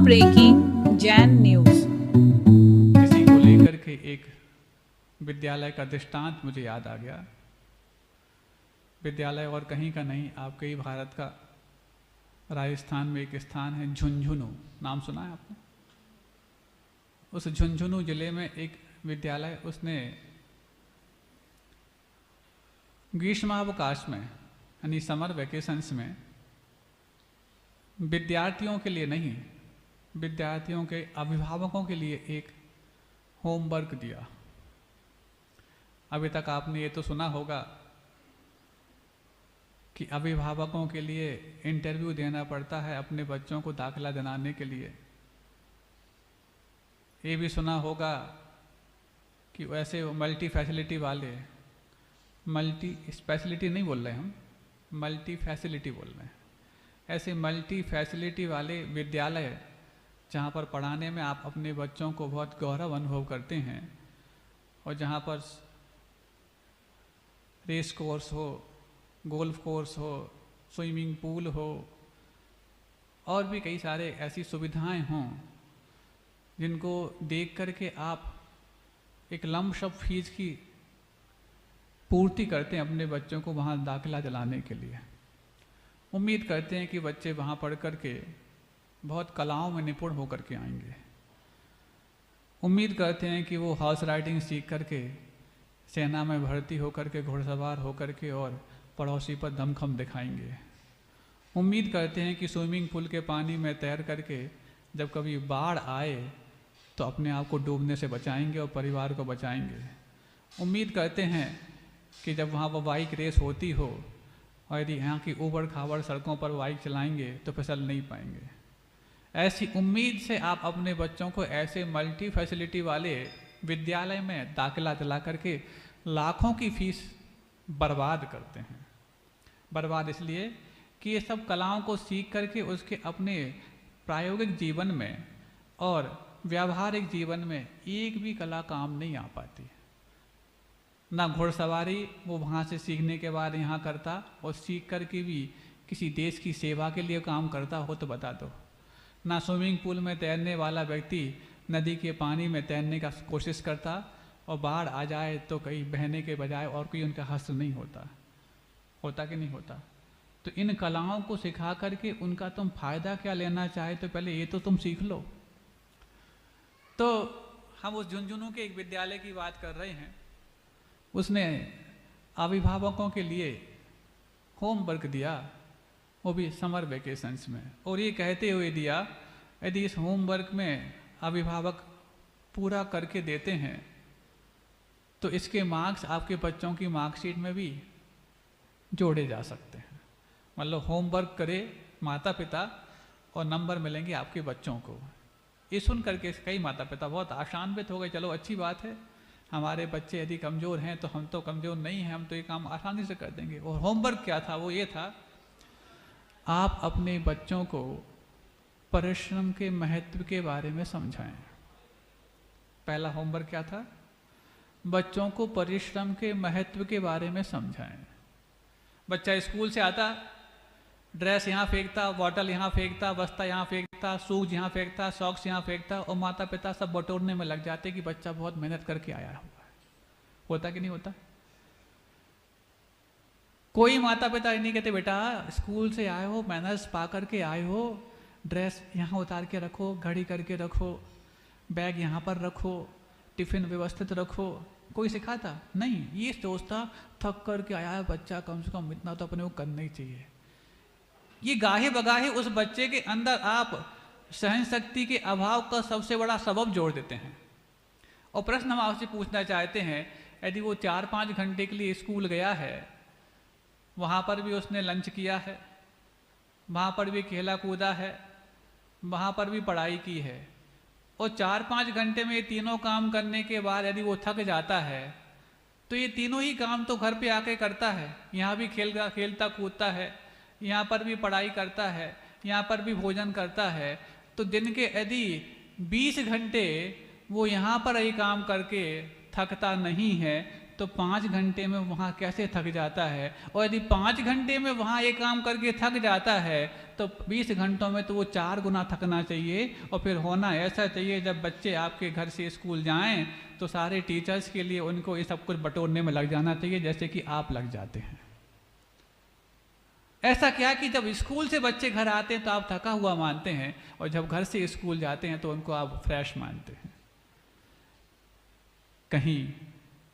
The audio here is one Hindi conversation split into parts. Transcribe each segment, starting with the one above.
Breaking Jain news. किसी को लेकर के एक विद्यालय का दृष्टांत मुझे याद आ गया। विद्यालय और कहीं का नहीं, आपके ही भारत का राजस्थान में एक स्थान है झुंझुनू, नाम सुना है आपने? उस झुंझुनू जिले में एक विद्यालय, उसने ग्रीष्मावकाश में यानी समर वेकेशंस में विद्यार्थियों के लिए नहीं, विद्यार्थियों के अभिभावकों के लिए एक होमवर्क दिया। अभी तक आपने ये तो सुना होगा कि अभिभावकों के लिए इंटरव्यू देना पड़ता है अपने बच्चों को दाखिला दिलाने के लिए। ये भी सुना होगा कि वैसे मल्टी फैसिलिटी वाले, मल्टी स्पेशलिटी नहीं बोल रहे हम, मल्टी फैसिलिटी बोल रहे हैं, ऐसे मल्टी फैसिलिटी वाले विद्यालय जहाँ पर पढ़ाने में आप अपने बच्चों को बहुत गौरव अनुभव करते हैं और जहाँ पर रेस कोर्स हो, गोल्फ कोर्स हो, स्विमिंग पूल हो और भी कई सारे ऐसी सुविधाएं हों जिनको देख करके आप एक लमसम फीस की पूर्ति करते हैं अपने बच्चों को वहाँ दाखिला दिलाने के लिए। उम्मीद करते हैं कि बच्चे वहाँ पढ़ कर के बहुत कलाओं में निपुण होकर के आएंगे। उम्मीद करते हैं कि वो हॉर्स राइडिंग सीख करके सेना में भर्ती होकर के, घुड़सवार होकर के और पड़ोसी पर दमखम दिखाएंगे। उम्मीद करते हैं कि स्विमिंग पूल के पानी में तैर करके जब कभी बाढ़ आए तो अपने आप को डूबने से बचाएंगे और परिवार को बचाएंगे। उम्मीद करते हैं कि जब वहाँ पर बाइक रेस होती हो और यदि यहाँ की ऊबड़ खाबड़ सड़कों पर बाइक चलाएंगे तो फिसल नहीं पाएंगे। ऐसी उम्मीद से आप अपने बच्चों को ऐसे मल्टी फैसिलिटी वाले विद्यालय में दाखिला दिला करके लाखों की फीस बर्बाद करते हैं। बर्बाद इसलिए कि ये सब कलाओं को सीख करके उसके अपने प्रायोगिक जीवन में और व्यावहारिक जीवन में एक भी कला काम नहीं आ पाती। ना घुड़सवारी वो वहाँ से सीखने के बाद यहाँ करता और सीख करके भी किसी देश की सेवा के लिए काम करता हो तो बता दो। ना स्विमिंग पूल में तैरने वाला व्यक्ति नदी के पानी में तैरने का कोशिश करता और बाढ़ आ जाए तो कहीं बहने के बजाय और कोई उनका हस्त नहीं होता। होता कि नहीं होता? तो इन कलाओं को सिखा करके उनका तुम फायदा क्या लेना चाहे तो पहले ये तो तुम सीख लो। तो हम उस झुंझुनू के एक विद्यालय की बात कर रहे हैं। उसने अभिभावकों के लिए होमवर्क दिया, वो भी समर वेकेशंस में, और ये कहते हुए दिया यदि इस होमवर्क में अभिभावक पूरा करके देते हैं तो इसके मार्क्स आपके बच्चों की मार्कशीट में भी जोड़े जा सकते हैं। मतलब होमवर्क करे माता पिता और नंबर मिलेंगे आपके बच्चों को। ये सुन करके कई माता पिता बहुत आशान्वित हो गए, चलो अच्छी बात है, हमारे बच्चे यदि कमज़ोर हैं तो हम तो कमज़ोर नहीं हैं, हम तो ये काम आसानी से कर देंगे। और होमवर्क क्या था? वो ये था, आप अपने बच्चों को परिश्रम के महत्व के बारे में समझाएं। पहला होमवर्क क्या था? बच्चों को परिश्रम के महत्व के बारे में समझाएं। बच्चा स्कूल से आता, ड्रेस यहाँ फेंकता, बॉटल यहाँ फेंकता, बस्ता यहाँ फेंकता, शूज यहाँ फेंकता, सॉक्स यहाँ फेंकता और माता पिता सब बटोरने में लग जाते कि बच्चा बहुत मेहनत करके आया हुआ है। होता कि नहीं होता? कोई माता पिता ये नहीं कहते बेटा स्कूल से आए हो, मैनर्स पा करके आए हो, ड्रेस यहाँ उतार के रखो, घड़ी करके रखो, बैग यहाँ पर रखो, टिफिन व्यवस्थित रखो। कोई सिखाता नहीं, ये सोचता थक करके आया है बच्चा, कम से कम इतना तो अपने को करना ही चाहिए। ये गाहे बगाहे उस बच्चे के अंदर आप सहन शक्ति के अभाव का सबसे बड़ा सबब जोड़ देते हैं। और प्रश्न हम आपसे पूछना चाहते हैं, यदि वो 4-5 घंटे के लिए स्कूल गया है, वहाँ पर भी उसने लंच किया है, वहाँ पर भी खेला कूदा है, वहाँ पर भी पढ़ाई की है, और 4-5 घंटे में ये तीनों काम करने के बाद यदि वो थक जाता है तो ये तीनों ही काम तो घर पे आके करता है। यहाँ भी खेलता कूदता है, यहाँ पर भी पढ़ाई करता है, यहाँ पर भी भोजन करता है। तो दिन के यदि 20 घंटे वो यहाँ पर ये काम करके थकता नहीं है तो 5 घंटे में वहाँ कैसे थक जाता है, और यदि 5 घंटे में वहाँ ये काम करके थक जाता है तो 20 घंटों में तो वो 4 गुना थकना चाहिए। और फिर होना ऐसा चाहिए जब बच्चे आपके घर से स्कूल जाएं तो सारे टीचर्स के लिए उनको ये सब कुछ बटोरने में लग जाना चाहिए जैसे कि आप लग जाते हैं। ऐसा क्या कि जब स्कूल से बच्चे घर आते हैं तो आप थका हुआ मानते हैं, और जब घर से स्कूल जाते हैं तो उनको आप फ्रेश मानते हैं। कहीं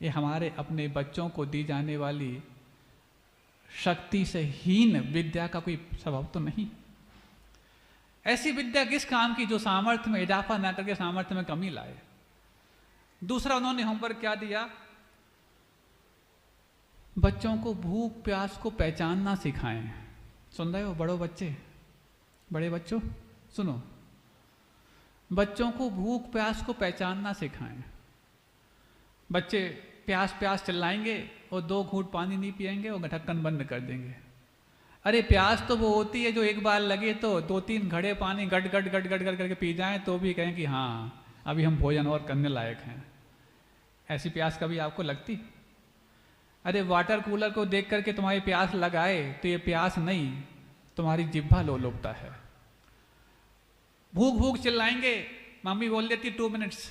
ये हमारे अपने बच्चों को दी जाने वाली शक्ति से हीन विद्या का कोई स्वभाव तो नहीं? ऐसी विद्या किस काम की जो सामर्थ्य में इजाफा ना करके सामर्थ्य में कमी लाए। दूसरा उन्होंने होमवर्क क्या दिया, बच्चों को भूख प्यास को पहचानना सिखाएं। सुन रहे हो बड़े बच्चों सुनो, बच्चों को भूख प्यास को पहचानना सिखाएं। बच्चे प्यास प्यास चिल्लाएंगे और 2 घूंट पानी नहीं पिएंगे और ढक्कन बंद कर देंगे। अरे प्यास तो वो होती है जो एक बार लगे तो 2-3 घड़े पानी गट गट गट गट गट करके पी जाएं तो भी कहें कि हाँ अभी हम भोजन और करने लायक हैं। ऐसी प्यास कभी आपको लगती? अरे वाटर कूलर को देख करके तुम्हारी प्यास लगाए तो ये प्यास नहीं, तुम्हारी जिह्वा लोलुपता है। भूख भूख चिल्लाएंगे, मम्मी बोल देती 2 मिनट्स,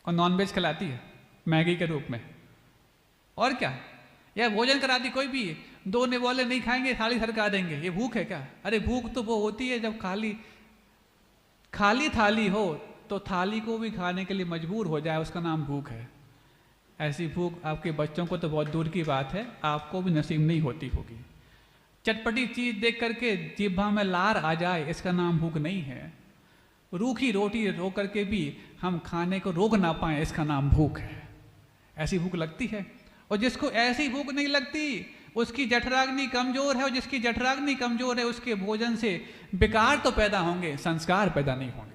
और नॉनवेज खिलाती है मैगी के रूप में, और क्या, या भोजन कराती कोई भी, 2 ने बोले नहीं खाएंगे थाली सरका देंगे। ये भूख है क्या? अरे भूख तो वो होती है जब खाली थाली हो तो थाली को भी खाने के लिए मजबूर हो जाए, उसका नाम भूख है। ऐसी भूख आपके बच्चों को तो बहुत दूर की बात है, आपको भी नसीब नहीं होती होगी। चटपटी चीज देख करके जिह्वा में लार आ जाए, इसका नाम भूख नहीं है। रूखी रोटी रो करके भी हम खाने को रोक ना पाए, इसका नाम भूख है। ऐसी भूख लगती है। और जिसको ऐसी भूख नहीं लगती उसकी जठराग्नि कमजोर है, और जिसकी जठराग्नि कमजोर है उसके भोजन से विकार तो पैदा होंगे, संस्कार पैदा नहीं होंगे।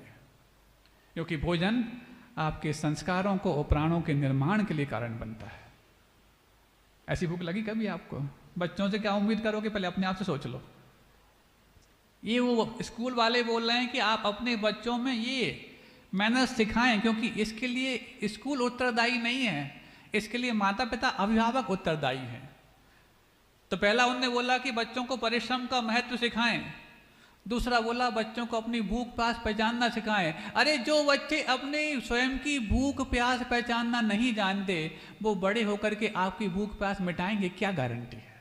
क्योंकि भोजन आपके संस्कारों को और प्राणों के निर्माण के लिए कारण बनता है। ऐसी भूख लगी कभी आपको? बच्चों से क्या उम्मीद करोगे, पहले अपने आप से सोच लो। ये वो स्कूल वाले बोल रहे हैं कि आप अपने बच्चों में ये मैनर्स सिखाएं, क्योंकि इसके लिए स्कूल उत्तरदायी नहीं है, इसके लिए माता पिता अभिभावक उत्तरदायी हैं। तो पहला उन्होंने बोला कि बच्चों को परिश्रम का महत्व सिखाएं, दूसरा बोला बच्चों को अपनी भूख प्यास पहचानना सिखाएं। अरे जो बच्चे अपने स्वयं की भूख प्यास पहचानना नहीं जानते वो बड़े होकर के आपकी भूख प्यास मिटाएंगे, क्या गारंटी है?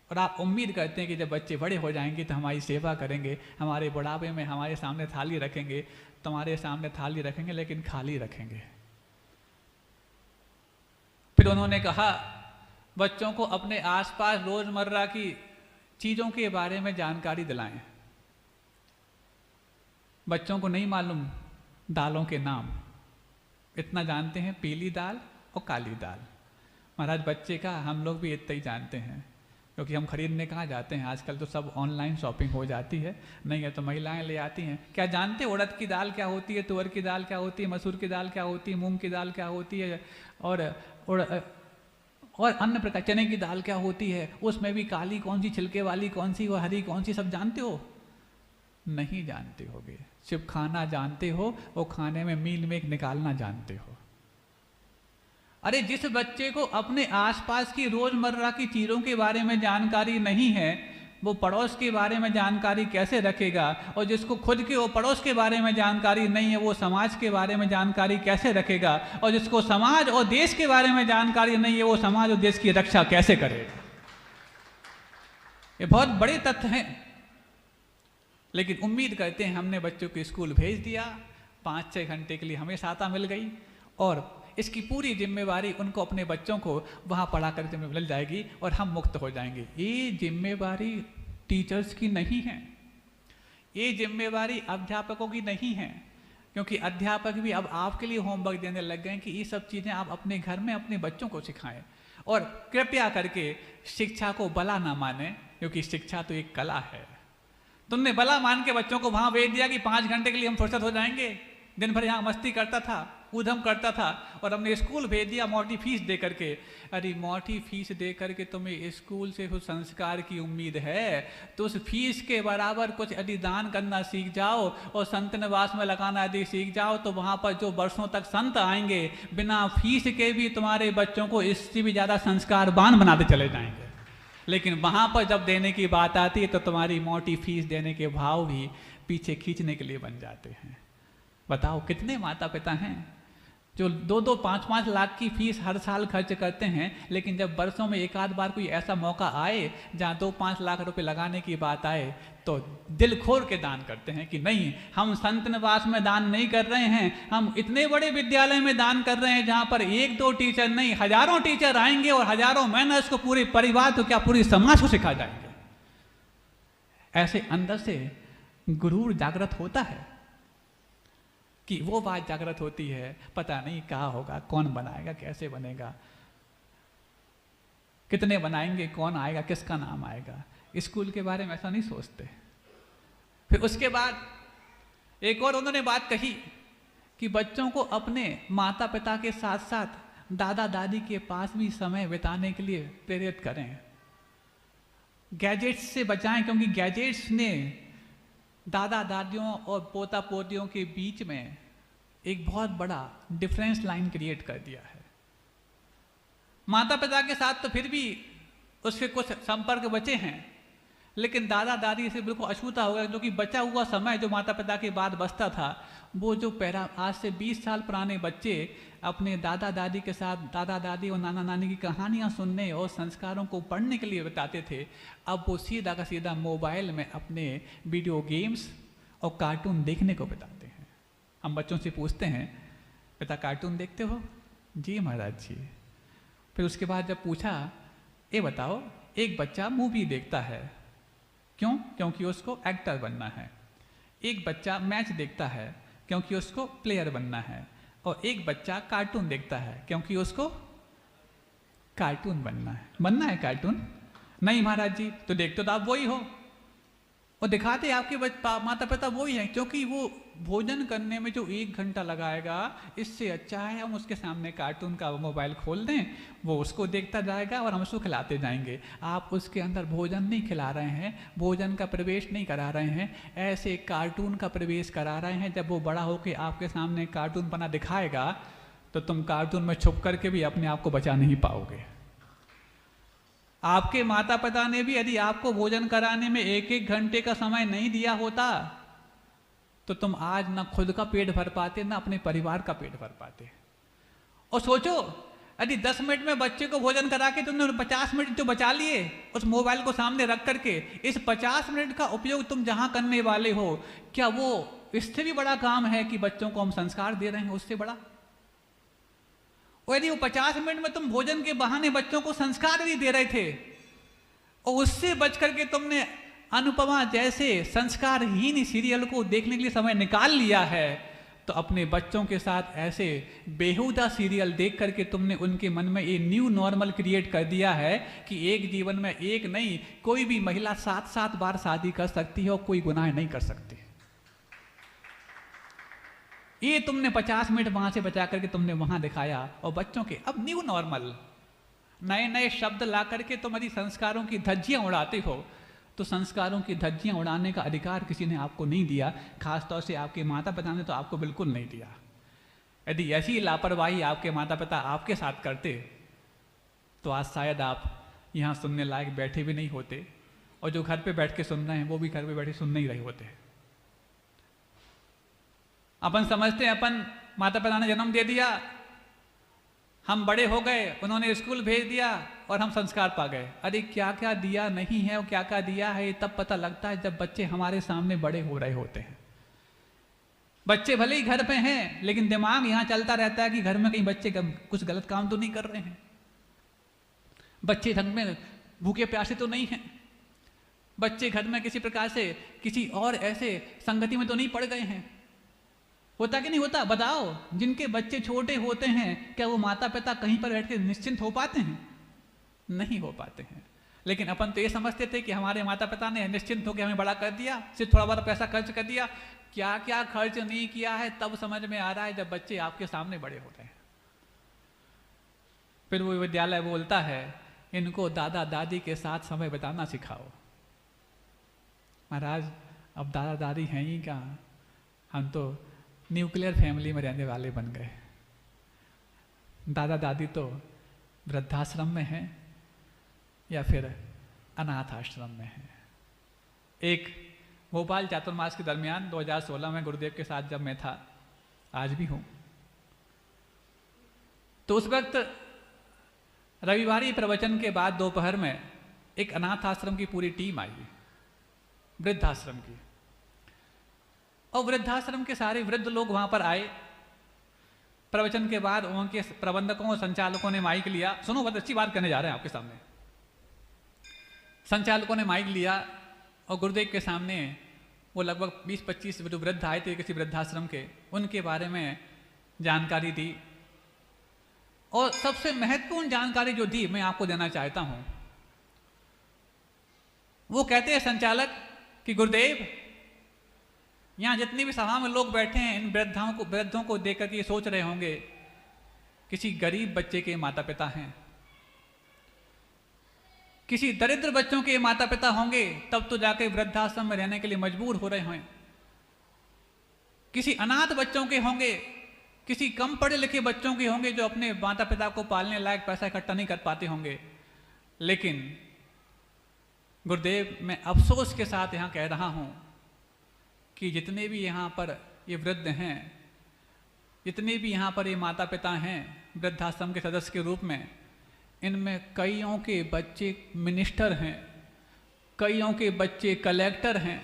और आप उम्मीद करते हैं कि जब बच्चे बड़े हो जाएंगे तो हमारी सेवा करेंगे, हमारे बुढ़ापे में हमारे सामने थाली रखेंगे। तुम्हारे सामने थाली रखेंगे लेकिन खाली रखेंगे। फिर उन्होंने कहा बच्चों को अपने आसपास रोजमर्रा की चीजों के बारे में जानकारी दिलाएं। बच्चों को नहीं मालूम दालों के नाम, इतना जानते हैं पीली दाल और काली दाल। महाराज बच्चे का हम लोग भी इतना ही जानते हैं, क्योंकि हम खरीदने कहाँ जाते हैं, आजकल तो सब ऑनलाइन शॉपिंग हो जाती है, नहीं है तो महिलाएं ले आती हैं। क्या जानते हैं उड़द की दाल क्या होती है, तुअर की दाल क्या होती है, मसूर की दाल क्या होती है, मूंग की दाल क्या होती है, और अन्य प्रकार चने की दाल क्या होती है, उसमें भी काली कौन सी, छिलके वाली कौन सी, और हरी कौन सी, सब जानते हो? नहीं जानते होगे। सिर्फ खाना जानते हो, वो खाने में मील में निकालना जानते हो। अरे जिस बच्चे को अपने आसपास की रोजमर्रा की चीजों के बारे में जानकारी नहीं है वो पड़ोस के बारे में जानकारी कैसे रखेगा? और जिसको खुद के और पड़ोस के बारे में जानकारी नहीं है वो समाज के बारे में जानकारी कैसे रखेगा? और जिसको समाज और देश के बारे में जानकारी नहीं है वो समाज और देश की रक्षा कैसे करेगा? ये बहुत बड़े तथ्य हैं। लेकिन उम्मीद करते हैं हमने बच्चों को स्कूल भेज दिया, 5-6 घंटे के लिए हमें साता मिल गई और इसकी पूरी जिम्मेवारी उनको अपने बच्चों को वहाँ पढ़ा कर मिल जाएगी और हम मुक्त हो जाएंगे। ये जिम्मेवारी टीचर्स की नहीं है, ये जिम्मेवारी अध्यापकों की नहीं है, क्योंकि अध्यापक भी अब आपके लिए होमवर्क देने लग गए कि ये सब चीज़ें आप अपने घर में अपने बच्चों को सिखाएं। और कृपया करके शिक्षा को बला ना माने, क्योंकि शिक्षा तो एक कला है। तुमने बला मान के बच्चों को वहाँ भेज दिया कि 5 घंटे के लिए हम फुर्सत हो जाएंगे, दिन भर यहाँ मस्ती करता था, ऊधम करता था और हमने स्कूल भेज दिया मोटी फीस दे करके। अरे मोटी फीस दे करके तुम्हें स्कूल से कुछ संस्कार की उम्मीद है तो उस फीस के बराबर कुछ यदि दान करना सीख जाओ और संत निवास में लगाना यदि सीख जाओ तो वहाँ पर जो वर्षों तक संत आएंगे बिना फीस के भी तुम्हारे बच्चों को इससे भी ज़्यादा संस्कारवान बनाते चले जाएंगे। लेकिन वहाँ पर जब देने की बात आती है तो तुम्हारी मोटी फीस देने के भाव भी पीछे खींचने के लिए बन जाते हैं। बताओ कितने माता पिता हैं जो 2-2, 5-5 लाख की फीस हर साल खर्च करते हैं, लेकिन जब वर्षों में एक आध बार कोई ऐसा मौका आए जहाँ 2-5 लाख रुपए लगाने की बात आए तो दिल खोल के दान करते हैं कि नहीं, हम संत निवास में दान नहीं कर रहे हैं, हम इतने बड़े विद्यालय में दान कर रहे हैं जहाँ पर 1-2 टीचर नहीं हजारों टीचर आएंगे और हजारों मैनर्स को पूरे परिवार को क्या पूरी समाज को सिखा जाएंगे। ऐसे अंदर से गुरूर जागृत होता है कि वो बात जागृत होती है, पता नहीं कहाँ होगा, कौन बनाएगा, कैसे बनेगा, कितने बनाएंगे, कौन आएगा, किसका नाम आएगा। स्कूल के बारे में ऐसा नहीं सोचते। फिर उसके बाद एक और उन्होंने बात कही कि बच्चों को अपने माता पिता के साथ साथ दादा दादी के पास भी समय बिताने के लिए प्रेरित करें, गैजेट्स से बचाएं, क्योंकि गैजेट्स ने दादा दादियों और पोता पोतियों के बीच में एक बहुत बड़ा डिफरेंस लाइन क्रिएट कर दिया है। माता पिता के साथ तो फिर भी उसके कुछ संपर्क बचे हैं, लेकिन दादा दादी से बिल्कुल अछूता हो गया, क्योंकि बचा हुआ समय जो माता पिता के बाद बचता था वो जो आज से 20 साल पुराने बच्चे अपने दादा दादी के साथ दादा दादी और नाना नानी की कहानियाँ सुनने और संस्कारों को पढ़ने के लिए बिताते थे, अब वो सीधा का सीधा मोबाइल में अपने वीडियो गेम्स और कार्टून देखने को बिताते हैं। हम बच्चों से पूछते हैं, बेटा कार्टून देखते हो? जी महाराज जी। फिर उसके बाद जब पूछा, ये बताओ, एक बच्चा मूवी देखता है, क्यों? क्योंकि उसको एक्टर बनना है। एक बच्चा मैच देखता है क्योंकि उसको प्लेयर बनना है, और एक बच्चा कार्टून देखता है क्योंकि उसको कार्टून बनना है। बनना है कार्टून? नहीं महाराज जी। तो देखते तो आप वही हो और दिखाते आपके माता पिता वही हैं, क्योंकि वो भोजन करने में जो 1 घंटा लगाएगा, इससे अच्छा है हम उसके सामने कार्टून का मोबाइल खोल दें, वो उसको देखता जाएगा और हम उसको खिलाते जाएंगे। आप उसके अंदर भोजन नहीं खिला रहे हैं, भोजन का प्रवेश नहीं करा रहे हैं, ऐसे कार्टून का प्रवेश करा रहे हैं। जब वो बड़ा होकर आपके सामने कार्टून बना दिखाएगा तो तुम कार्टून में छुप करके भी अपने आप को बचा नहीं पाओगे। आपके माता पिता ने भी यदि आपको भोजन कराने में 1-1 घंटे का समय नहीं दिया होता तो तुम आज ना खुद का पेट भर पाते, ना अपने परिवार का पेट भर पाते। और सोचो, यदि 10 मिनट में बच्चे को भोजन करा के तुमने 50 मिनट जो बचा लिए उस मोबाइल को सामने रख करके, इस 50 मिनट का उपयोग तुम जहां करने वाले हो, क्या वो इससे भी बड़ा काम है कि बच्चों को हम संस्कार दे रहे हैं? उससे बड़ा। और यदि वो 50 मिनट में तुम भोजन के बहाने बच्चों को संस्कार भी दे रहे थे और उससे बच करके तुमने अनुपमा जैसे संस्कारहीन सीरियल को देखने के लिए समय निकाल लिया है, तो अपने बच्चों के साथ ऐसे बेहुदा सीरियल देख करके तुमने उनके मन में ये न्यू नॉर्मल क्रिएट कर दिया है कि एक जीवन में एक नहीं, कोई भी महिला 7-7 बार शादी कर सकती है और कोई गुनाह नहीं कर सकती। ये तुमने 50 मिनट वहां से बचा करके तुमने वहां दिखाया, और बच्चों के अब न्यू नॉर्मल नए नए शब्द ला करके तुम यदि संस्कारों की धज्जियां उड़ाते हो, तो संस्कारों की धज्जियां उड़ाने का अधिकार किसी ने आपको नहीं दिया, खासतौर से आपके माता पिता ने तो आपको बिल्कुल नहीं दिया। यदि ऐसी लापरवाही आपके माता पिता आपके साथ करते तो आज शायद आप यहाँ सुनने लायक बैठे भी नहीं होते, और जो घर पे बैठ के सुन रहे हैं वो भी घर पे बैठे सुन नहीं रहे होते। अपन समझते हैं अपन माता पिता ने जन्म दे दिया, हम बड़े हो गए, उन्होंने स्कूल भेज दिया और हम संस्कार पा गए। अरे क्या क्या दिया नहीं है और क्या क्या दिया है, तब पता लगता है जब बच्चे हमारे सामने बड़े हो रहे होते हैं। बच्चे भले ही घर पे हैं, लेकिन दिमाग यहाँ चलता रहता है कि घर में कहीं बच्चे कुछ गलत काम तो नहीं कर रहे हैं, बच्चे ढंग में भूखे प्यासे तो नहीं हैं, बच्चे घर में किसी प्रकार से किसी और ऐसे संगति में तो नहीं पड़ गए हैं। होता कि नहीं होता? बताओ, जिनके बच्चे छोटे होते हैं क्या वो माता पिता कहीं पर बैठ के निश्चिंत हो पाते हैं? नहीं हो पाते हैं। लेकिन अपन तो ये समझते थे कि हमारे माता पिता ने निश्चिंत होकर हमें बड़ा कर दिया, सिर्फ थोड़ा बहुत पैसा खर्च कर दिया। क्या क्या खर्च नहीं किया है तब समझ में आ रहा है जब बच्चे आपके सामने बड़े होते हैं। फिर वो विद्यालय बोलता है इनको दादा दादी के साथ समय बिताना सिखाओ। महाराज अब दादा दादी हैं ही कहाँ, हम तो न्यूक्लियर फैमिली में रहने वाले बन गए। दादा दादी तो वृद्धाश्रम में हैं या फिर अनाथ आश्रम में हैं। एक भोपाल चातुर्मास के दरमियान 2016 में गुरुदेव के साथ जब मैं था, आज भी हूँ, तो उस वक्त रविवारी प्रवचन के बाद दोपहर में एक अनाथ आश्रम की पूरी टीम आई, वृद्धाश्रम की, और वृद्धाश्रम के सारे वृद्ध लोग वहां पर आए। प्रवचन के बाद उनके प्रबंधकों और संचालकों ने माइक लिया। सुनो, बहुत अच्छी बात करने जा रहे हैं आपके सामने। संचालकों ने माइक लिया और गुरुदेव के सामने वो लगभग 20-25 जो वृद्ध आए थे किसी वृद्धाश्रम के, उनके बारे में जानकारी दी। और सबसे महत्वपूर्ण जानकारी जो दी मैं आपको देना चाहता हूं, वो कहते हैं संचालक कि गुरुदेव, यहां जितनी भी सभा में लोग बैठे हैं, इन वृद्धों को देख करके ये सोच रहे होंगे किसी गरीब बच्चे के माता पिता हैं, किसी दरिद्र बच्चों के माता पिता होंगे, तब तो जाके वृद्धाश्रम में रहने के लिए मजबूर हो रहे हैं। किसी अनाथ बच्चों के होंगे, किसी कम पढ़े लिखे बच्चों के होंगे जो अपने माता पिता को पालने लायक पैसा इकट्ठा नहीं कर पाते होंगे। लेकिन गुरुदेव, मैं अफसोस के साथ यहाँ कह रहा हूँ कि जितने भी यहाँ पर ये वृद्ध हैं, जितने भी यहाँ पर ये माता पिता हैं वृद्धाश्रम के सदस्य के रूप में, इनमें कईयों के बच्चे मिनिस्टर हैं, कईयों के बच्चे कलेक्टर हैं,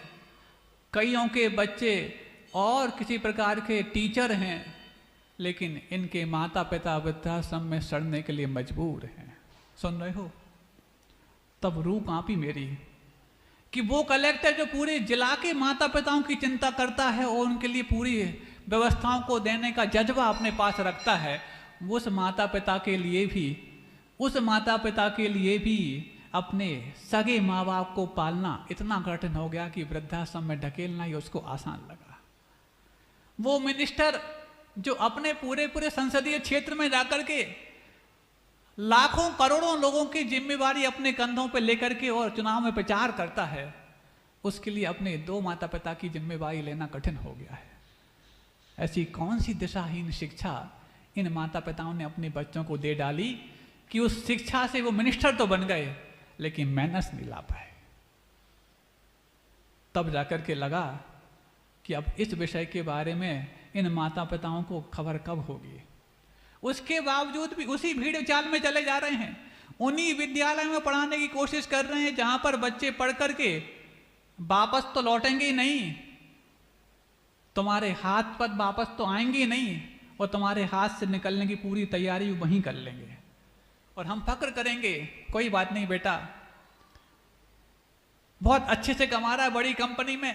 कईयों के बच्चे और किसी प्रकार के टीचर हैं, लेकिन इनके माता पिता वृद्धाश्रम में सड़ने के लिए मजबूर हैं। सुन रहे हो? तब रूह कांपी मेरी कि वो कलेक्टर जो पूरे जिला के माता पिताओं की चिंता करता है और उनके लिए पूरी व्यवस्थाओं को देने का जज्बा अपने पास रखता है, उस माता पिता के लिए भी अपने सगे माँ बाप को पालना इतना कठिन हो गया कि वृद्धाश्रम में ढकेलना ही उसको आसान लगा। वो मिनिस्टर जो अपने पूरे संसदीय क्षेत्र में जाकर के लाखों करोड़ों लोगों की जिम्मेवारी अपने कंधों पर लेकर के और चुनाव में प्रचार करता है, उसके लिए अपने 2 माता पिता की जिम्मेवारी लेना कठिन हो गया है। ऐसी कौन सी दिशाहीन शिक्षा इन माता पिताओं ने अपने बच्चों को दे डाली कि उस शिक्षा से वो मिनिस्टर तो बन गए लेकिन मेहनत नहीं ला पाए। तब जाकर के लगा कि अब इस विषय के बारे में इन माता पिताओं को खबर कब होगी। उसके बावजूद भी उसी भीड़ चाल में चले जा रहे हैं, उन्हीं विद्यालय में पढ़ाने की कोशिश कर रहे हैं जहां पर बच्चे पढ़ करके वापस तो लौटेंगे ही नहीं, तुम्हारे हाथ पर वापस तो आएंगे ही नहीं, और तुम्हारे हाथ से निकलने की पूरी तैयारी वहीं कर लेंगे और हम फक्र करेंगे, कोई बात नहीं बेटा, बहुत अच्छे से कमा रहा है बड़ी कंपनी में,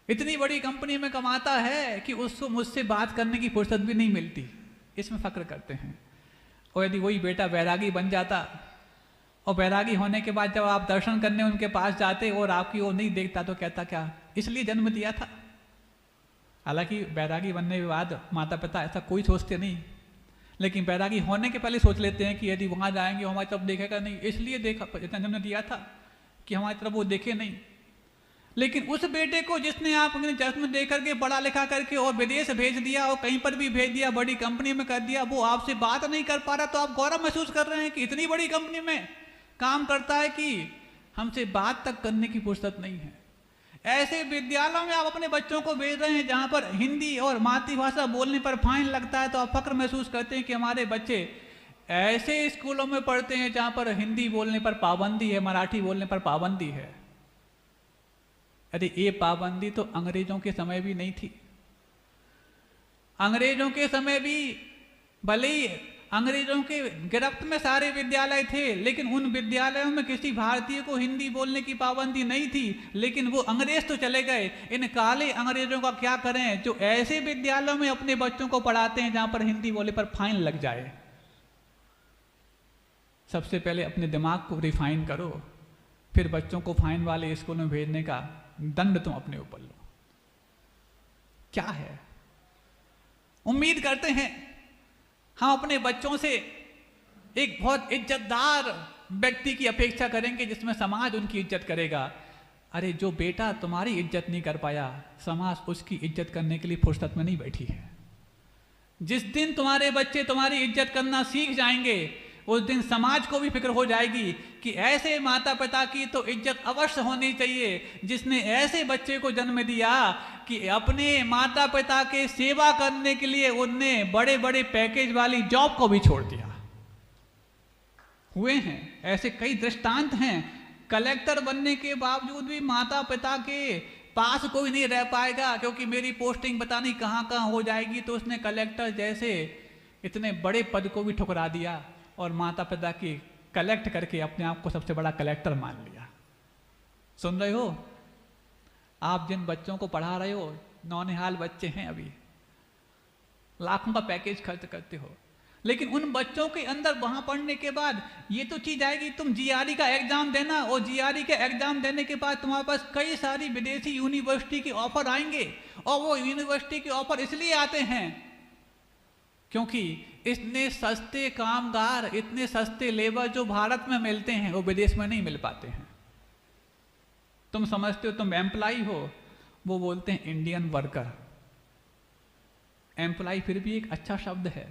इतनी बड़ी कंपनी में कमाता है कि उसको मुझसे बात करने की फुर्सत भी नहीं मिलती, इसमें फक्र करते हैं। और यदि वही बेटा बैरागी बन जाता और बैरागी होने के बाद जब आप दर्शन करने उनके पास जाते और आपकी वो नहीं देखता तो कहता क्या इसलिए जन्म दिया था। हालांकि बैरागी बनने के बाद माता पिता ऐसा कोई सोचते नहीं, लेकिन बैरागी होने के पहले सोच लेते हैं कि यदि वहां जाएंगे हमारी तरफ देखेगा नहीं, इसलिए देखा इतना जन्म दिया था कि हमारी तरफ वो देखे नहीं। लेकिन उस बेटे को जिसने आपने जन्म दे करके पढ़ा लिखा करके और विदेश भेज दिया और कहीं पर भी भेज दिया, बड़ी कंपनी में कर दिया, वो आपसे बात नहीं कर पा रहा तो आप गौरव महसूस कर रहे हैं कि इतनी बड़ी कंपनी में काम करता है कि हमसे बात तक करने की फुर्सत नहीं है। ऐसे विद्यालयों में आप अपने बच्चों को भेज रहे हैं जहां पर हिंदी और मातृभाषा बोलने पर फाइन लगता है, तो आप फक्र महसूस करते हैं कि हमारे बच्चे ऐसे स्कूलों में पढ़ते हैं जहां पर हिंदी बोलने पर पाबंदी है, मराठी बोलने पर पाबंदी है। अरे ये पाबंदी तो अंग्रेजों के समय भी नहीं थी। अंग्रेजों के समय भी भले ही अंग्रेजों के गिरफ्त में सारे विद्यालय थे, लेकिन उन विद्यालयों में किसी भारतीय को हिंदी बोलने की पाबंदी नहीं थी। लेकिन वो अंग्रेज तो चले गए, इन काले अंग्रेजों का क्या करें जो ऐसे विद्यालयों में अपने बच्चों को पढ़ाते हैं जहां पर हिंदी बोलने पर फाइन लग जाए। सबसे पहले अपने दिमाग को रिफाइन करो, फिर बच्चों को फाइन वाले स्कूल में भेजने का दंड तुम अपने ऊपर लो। क्या है, उम्मीद करते हैं हम अपने बच्चों से एक बहुत इज्जतदार व्यक्ति की अपेक्षा करेंगे जिसमें समाज उनकी इज्जत करेगा। अरे जो बेटा तुम्हारी इज्जत नहीं कर पाया, समाज उसकी इज्जत करने के लिए फुर्सत में नहीं बैठी है। जिस दिन तुम्हारे बच्चे तुम्हारी इज्जत करना सीख जाएंगे, उस दिन समाज को भी फिक्र हो जाएगी कि ऐसे माता पिता की तो इज्जत अवश्य होनी चाहिए जिसने ऐसे बच्चे को जन्म दिया कि अपने माता पिता के सेवा करने के लिए उनने बड़े बड़े पैकेज वाली जॉब को भी छोड़ दिया। हुए हैं ऐसे कई दृष्टांत हैं। कलेक्टर बनने के बावजूद भी माता पिता के पास कोई नहीं रह पाएगा क्योंकि मेरी पोस्टिंग पता नहीं कहाँ कहाँ हो जाएगी, तो उसने कलेक्टर जैसे इतने बड़े पद को भी ठुकरा दिया और माता पिता की कलेक्ट करके अपने आप को सबसे बड़ा कलेक्टर मान लिया। सुन रहे हो, आप जिन बच्चों को पढ़ा रहे हो, नौनिहाल बच्चे हैं, अभी लाखों का पैकेज खर्च करते हो, लेकिन उन बच्चों के अंदर वहां पढ़ने के बाद ये तो चीज आएगी, तुम जीआरई का एग्जाम देना और जीआरई के एग्जाम देने के बाद तुम्हारे पास कई सारी विदेशी यूनिवर्सिटी के ऑफर आएंगे। और वो यूनिवर्सिटी के ऑफर इसलिए आते हैं क्योंकि इतने सस्ते कामगार, इतने सस्ते लेबर जो भारत में मिलते हैं वो विदेश में नहीं मिल पाते हैं। तुम समझते हो तुम एम्प्लॉय हो, वो बोलते हैं इंडियन वर्कर। एम्प्लॉय फिर भी एक अच्छा शब्द है,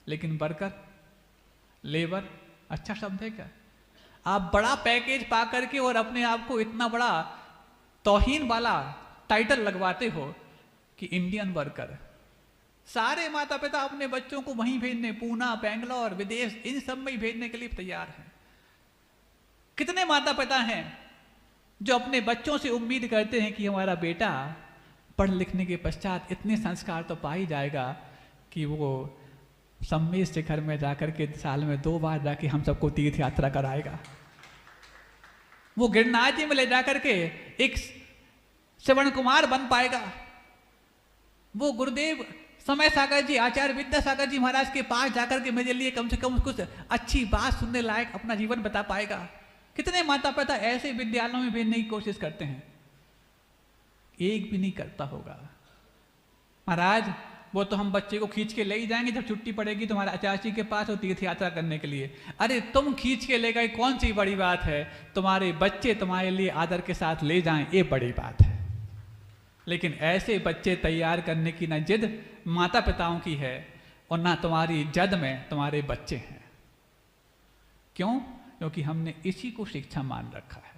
लेकिन वर्कर, लेबर अच्छा शब्द है क्या? आप बड़ा पैकेज पा करके और अपने आप को इतना बड़ा तौहीन वाला टाइटल लगवाते हो कि इंडियन वर्कर। सारे माता पिता अपने बच्चों को वहीं भेजने, पूना, बेंगलोर, विदेश, इन सब में ही भेजने के लिए तैयार हैं। कितने माता पिता हैं जो अपने बच्चों से उम्मीद करते हैं कि हमारा बेटा पढ़ लिखने के पश्चात इतने संस्कार तो पा ही जाएगा कि वो सम्मेद शिखर में जाकर के साल में 2 बार जाके हम सबको तीर्थ यात्रा कराएगा। वो गिरनार जी में ले जाकर के एक श्रवण कुमार बन पाएगा। वो गुरुदेव समय सागर जी, आचार्य विद्यासागर जी महाराज के पास जाकर के मेरे लिए कम से कम कुछ अच्छी बात सुनने लायक अपना जीवन बता पाएगा। कितने माता पिता ऐसे विद्यालयों में भेजने की कोशिश करते हैं, एक भी नहीं करता होगा। महाराज वो तो हम बच्चे को खींच के ले ही जाएंगे जब छुट्टी पड़ेगी तुम्हारे आचार्य जी के पास और तीर्थ यात्रा करने के लिए। अरे तुम खींच के ले गए, कौन सी बड़ी बात है? तुम्हारे बच्चे तुम्हारे लिए आदर के साथ ले जाएं, ये बड़ी बात है। लेकिन ऐसे बच्चे तैयार करने की ना जिद माता पिताओं की है और ना तुम्हारी जद में तुम्हारे बच्चे हैं। क्यों? क्योंकि हमने इसी को शिक्षा मान रखा है।